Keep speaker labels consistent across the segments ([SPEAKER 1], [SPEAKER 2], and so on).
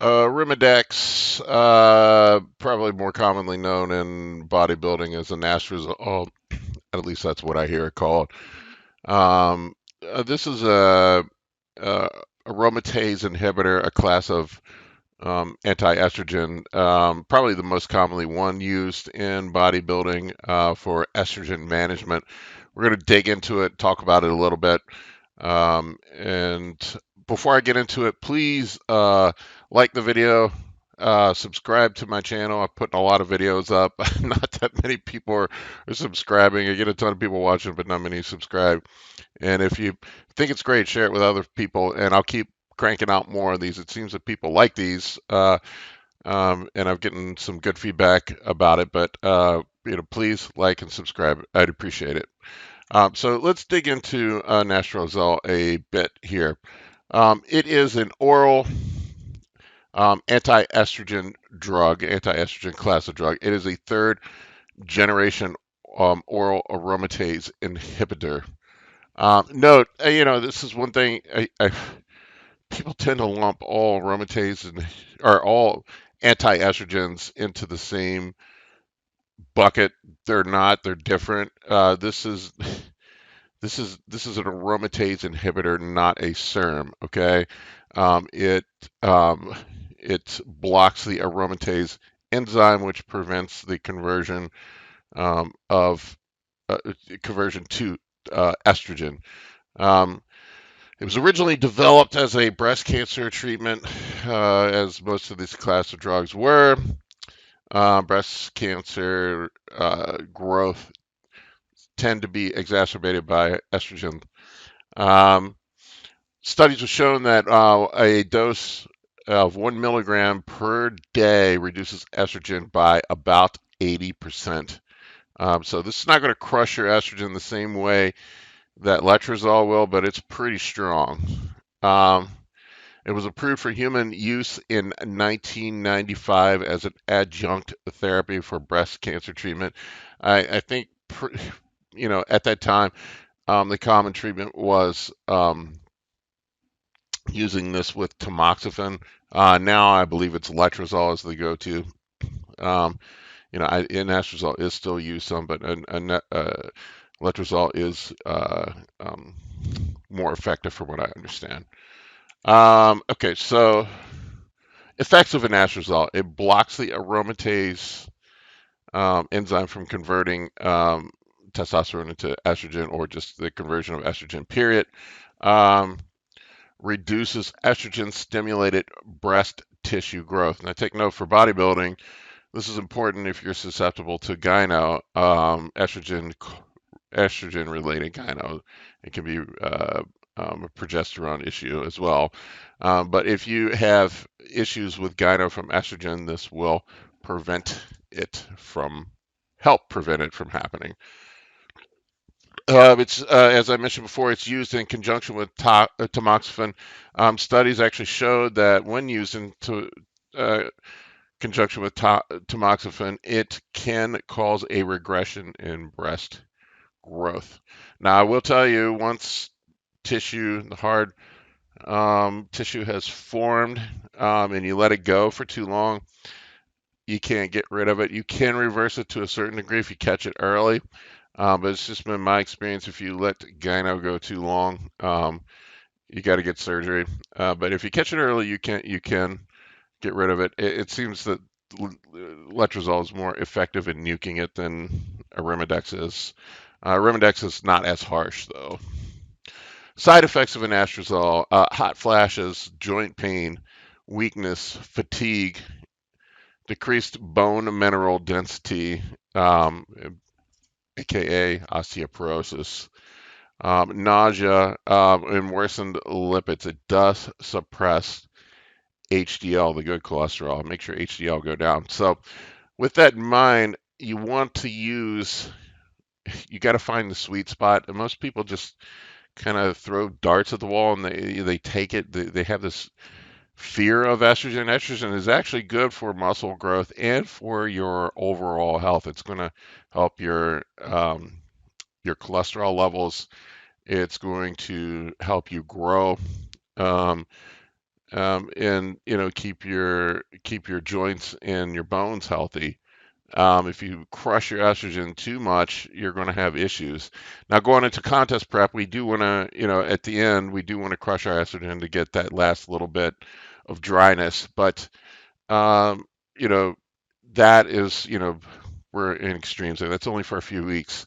[SPEAKER 1] Arimidex, probably more commonly known in bodybuilding as anastrozole. At least that's what I hear it called. This is a aromatase inhibitor, a class of anti-estrogen, probably the most commonly one used in bodybuilding for estrogen management. We're going to dig into it, talk about it a little bit. And before I get into it, please like the video, subscribe to my channel. I'm putting a lot of videos up. Not that many people are subscribing. I get a ton of people watching, but not many subscribe. And if you think it's great, share it with other people, and I'll keep cranking out more of these. It seems that people like these, and I'm getting some good feedback about it. But please like and subscribe. I'd appreciate it. So let's dig into Anastrozole a bit here. It is an oral anti-estrogen drug, anti-estrogen class of drug. It is a third generation oral aromatase inhibitor. Note, this is one thing people tend to lump all aromatase and or all anti-estrogens into the same bucket. They're not. They're different. This is an aromatase inhibitor, not a SERM. Okay, um, it um, it blocks the aromatase enzyme, which prevents the of conversion to estrogen. Um, it was originally developed as a breast cancer treatment, as most of these class of drugs were. Breast cancer growth tend to be exacerbated by estrogen. Um, Studies have shown that a dose of 1 milligram per day reduces estrogen by about 80%. So this is not going to crush your estrogen the same way that letrozole will, but it's pretty strong. Um, it was approved for human use in 1995 as an adjunct therapy for breast cancer treatment. I think, at that time, the common treatment was using this with tamoxifen. Now I believe it's letrozole as the go-to. Um, anastrozole is still used some, but letrozole is more effective from what I understand. Okay, so effects of anastrozole. It blocks the aromatase enzyme from converting testosterone into estrogen or just the conversion of estrogen, period. Um, Reduces estrogen stimulated breast tissue growth. Now, take note for bodybuilding, this is important if you're susceptible to gyno, estrogen related gyno. It can be a progesterone issue as well. But if you have issues with gyno from estrogen, this will prevent it from help prevent it from happening. It's as I mentioned before, it's used in conjunction with tamoxifen. Studies actually showed that when used in uh, conjunction with tamoxifen, it can cause a regression in breast growth. Now, I will tell you, once the hard tissue has formed, and you let it go for too long, you can't get rid of it. You can reverse it to a certain degree if you catch it early. But it's just been my experience. If you let gyno go too long, you got to get surgery. But if you catch it early, you can get rid of it. It seems that letrozole is more effective in nuking it than Arimidex is. Arimidex is not as harsh though. Side effects of anastrozole: hot flashes, joint pain, weakness, fatigue, decreased bone mineral density, um, aka osteoporosis, nausea, and worsened lipids. It does suppress HDL, the good cholesterol. Make sure HDL go down. So, with that in mind, you got to find the sweet spot. And most people just kind of throw darts at the wall and they take it. They have this fear of estrogen. Estrogen is actually good for muscle growth and for your overall health. It's going to help your cholesterol levels. It's going to help you grow. Um, and keep your joints and your bones healthy. If you crush your estrogen too much, you're going to have issues. Now, going into contest prep, we do want to, at the end, we do want to crush our estrogen to get that last little bit of dryness. But, um, you know, that is, we're in extremes there. That's only for a few weeks.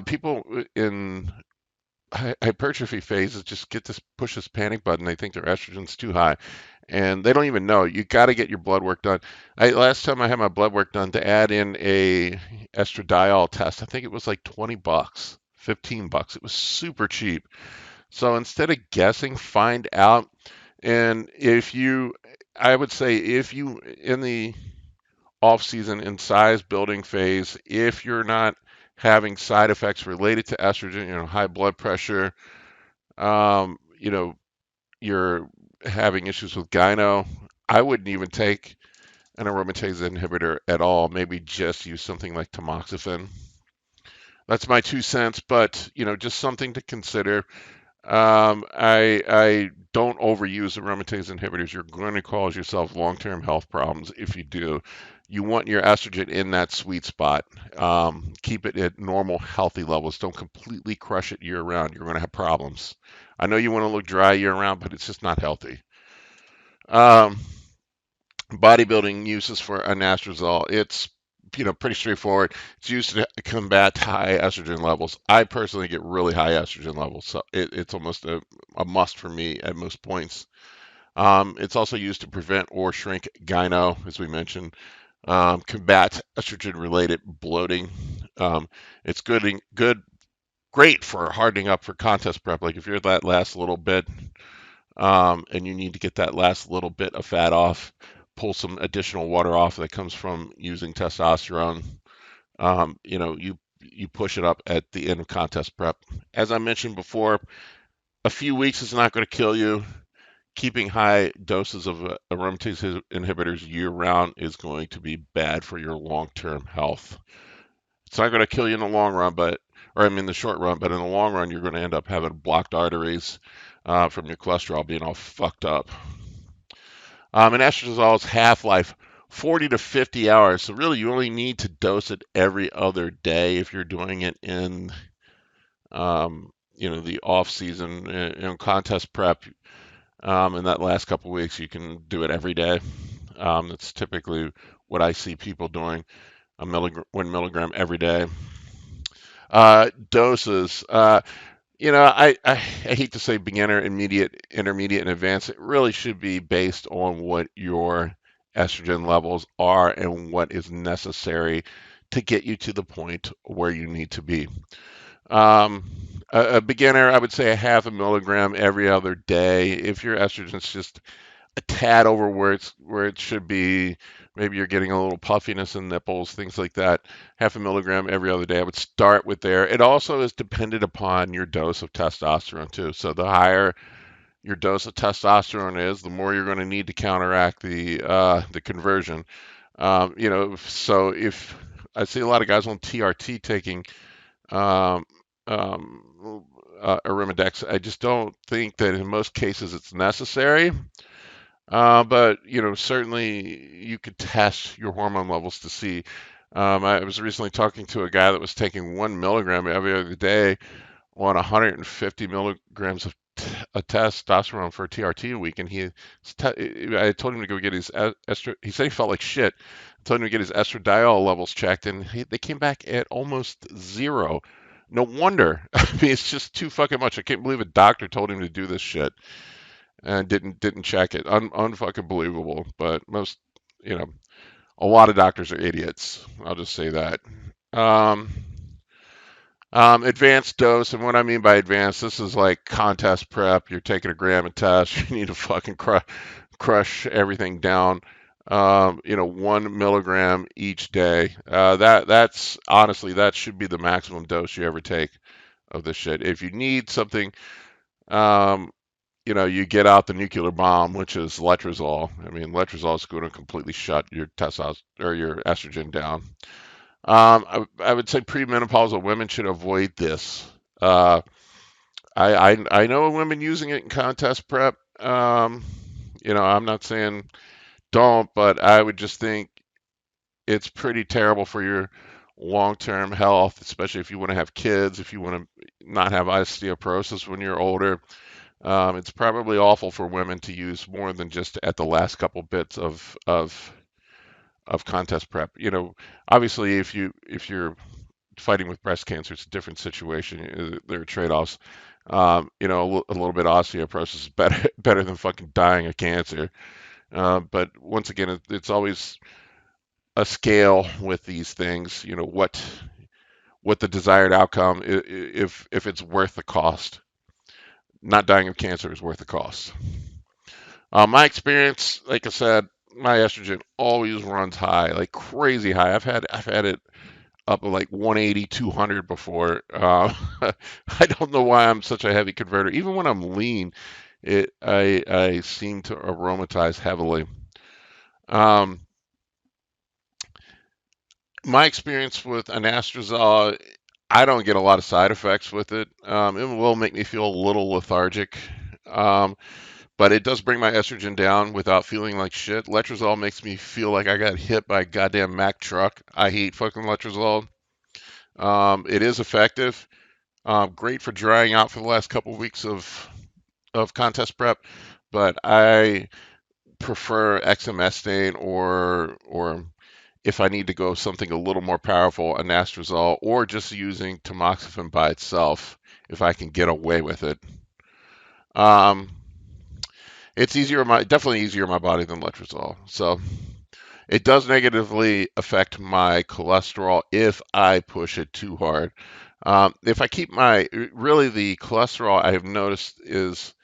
[SPEAKER 1] People in hypertrophy phases just push this panic button. They think their estrogen's too high, and they don't even know. You got to get your blood work done. Last time I had my blood work done to add in a estradiol test, I think it was like $20, $15. It was super cheap. So instead of guessing, find out. And I would say if you in the off season and size building phase, if you're not having side effects related to estrogen, high blood pressure, um, you know, you're having issues with gyno, I wouldn't even take an aromatase inhibitor at all. Maybe just use something like tamoxifen. That's my 2 cents, but just something to consider. I don't overuse aromatase inhibitors. You're going to cause yourself long-term health problems if you do. You want your estrogen in that sweet spot. Keep it at normal, healthy levels. Don't completely crush it year-round. You're going to have problems. I know you want to look dry year-round, but it's just not healthy. Um, Bodybuilding uses for anastrozole. It's pretty straightforward. It's used to combat high estrogen levels. I personally get really high estrogen levels, so it's almost a must for me at most points. It's also used to prevent or shrink gyno, as we mentioned, combat estrogen-related bloating. It's great for hardening up for contest prep. Like if you're that last little bit, and you need to get that last little bit of fat off, pull some additional water off that comes from using testosterone. You push it up at the end of contest prep. As I mentioned before, a few weeks is not going to kill you. Keeping high doses of aromatase inhibitors year round is going to be bad for your long-term health. It's not going to kill you in the long run, or I mean the short run, but in the long run, you're going to end up having blocked arteries from your cholesterol being all fucked up. And estrogen's half-life 40 to 50 hours. So really, you only need to dose it every other day if you're doing it in, the off season, contest prep. In that last couple of weeks, you can do it every day. That's typically what I see people doing, 1 milligram every day. Doses. I hate to say beginner, intermediate, and advanced. It really should be based on what your estrogen levels are and what is necessary to get you to the point where you need to be. Um, a beginner, I would say a 0.5 milligram every other day. If your estrogen's just a tad over where it should be. Maybe you're getting a little puffiness in nipples, things like that. 0.5 milligram every other day. I would start with there. It also is dependent upon your dose of testosterone too. So the higher your dose of testosterone is, the more you're going to need to counteract the conversion. So if I see a lot of guys on TRT taking um, Arimidex, I just don't think that in most cases it's necessary. But certainly you could test your hormone levels to see. I was recently talking to a guy that was taking 1 milligram every other day on 150 milligrams of testosterone for TRT a week, and I told him to go get his He said he felt like shit. I told him to get his estradiol levels checked, and they came back at almost zero. No wonder. I mean, it's just too fucking much. I can't believe a doctor told him to do this shit and didn't check it. Unfucking believable. But a lot of doctors are idiots. I'll just say that. Um, Advanced dose, and what I mean by advanced, this is like contest prep. You're taking a gram and test. You need to fucking crush everything down. 1 milligram each day. That's honestly that should be the maximum dose you ever take of this shit. If you need something, um, you get out the nuclear bomb, which is letrozole. I mean, letrozole is going to completely shut your testosterone or your estrogen down. I would say premenopausal women should avoid this. I know women using it in contest prep. I'm not saying don't, but I would just think it's pretty terrible for your long-term health, especially if you want to have kids, if you want to not have osteoporosis when you're older. It's probably awful for women to use more than just at the last couple bits of contest prep. Obviously, if you're fighting with breast cancer, it's a different situation. There are trade-offs. A little bit of osteoporosis is better better than fucking dying of cancer. But once again, it's always a scale with these things. What the desired outcome, if it's worth the cost. Not dying of cancer is worth the cost. My experience, like I said, my estrogen always runs high, like crazy high. I've had it up to like 180, 200 before. I don't know why I'm such a heavy converter. Even when I'm lean, I seem to aromatize heavily. Um, my experience with anastrozole, I don't get a lot of side effects with it. It will make me feel a little lethargic. Um, but it does bring my estrogen down without feeling like shit. Letrozole makes me feel like I got hit by a goddamn Mack truck. I hate fucking letrozole. It is effective. Great for drying out for the last couple of weeks of contest prep, but I prefer exemestane or if I need to go something a little more powerful, anastrozole, or just using tamoxifen by itself if I can get away with it. Um, it's definitely easier on my body than letrozole. So it does negatively affect my cholesterol if I push it too hard. If I keep really the cholesterol I have noticed is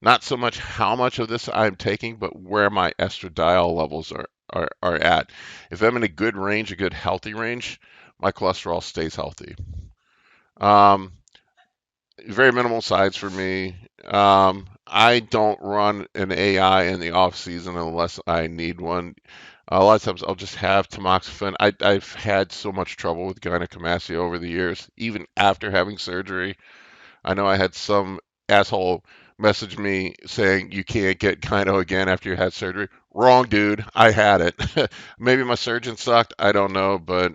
[SPEAKER 1] not so much how much of this I'm taking, but where my estradiol levels are at. If I'm in a good range, a good healthy range, my cholesterol stays healthy. Um, Very minimal sides for me. I don't run an AI in the off season unless I need one. A lot of times I'll just have tamoxifen. I've had so much trouble with gynecomastia over the years, even after having surgery. I know I had some asshole message me saying you can't get gyno again after you had surgery. Wrong, dude. I had it. Maybe my surgeon sucked. I don't know, but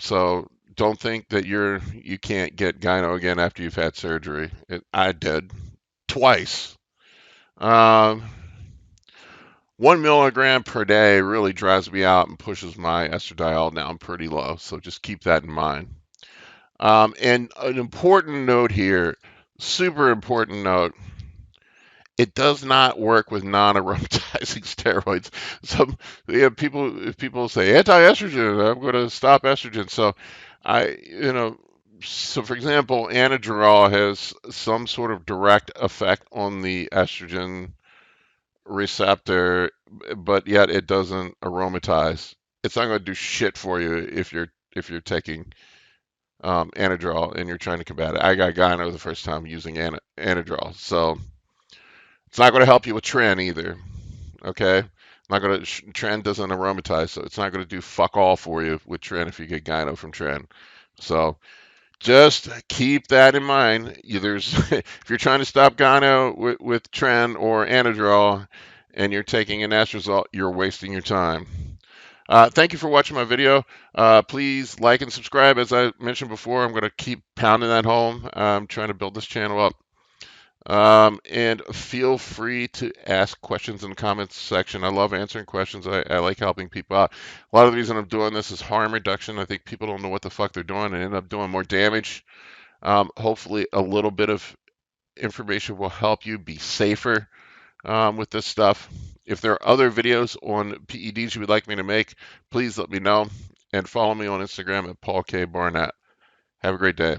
[SPEAKER 1] so don't think that you can't get gyno again after you've had surgery. I did twice. Um, 1 milligram per day really drives me out and pushes my estradiol down pretty low. So just keep that in mind. And an important note here, super important note, it does not work with non-aromatizing steroids. Some people say anti-estrogen, I'm going to stop estrogen. So I, you know, so for example, Anadrol has some sort of direct effect on the estrogen receptor, but yet it doesn't aromatize. It's not going to do shit for you if you're taking Anadrol and you're trying to combat it. I got gyno the first time using Anadrol, so it's not going to help you with tren either. Okay, not going to tren doesn't aromatize, so it's not going to do fuck all for you with tren if you get gyno from tren. So just keep that in mind. If you're trying to stop gyno with tren or Anadrol and you're taking an anastrozole, you're wasting your time. Thank you for watching my video. Please like and subscribe. As I mentioned before, I'm going to keep pounding that home. I'm trying to build this channel up. And feel free to ask questions in the comments section. I love answering questions. I like helping people out. A lot of the reason I'm doing this is harm reduction. I think people don't know what the fuck they're doing and end up doing more damage. Hopefully, a little bit of information will help you be safer with this stuff. If there are other videos on PEDs you would like me to make, please let me know. And follow me on Instagram at Paul K. Barnett. Have a great day.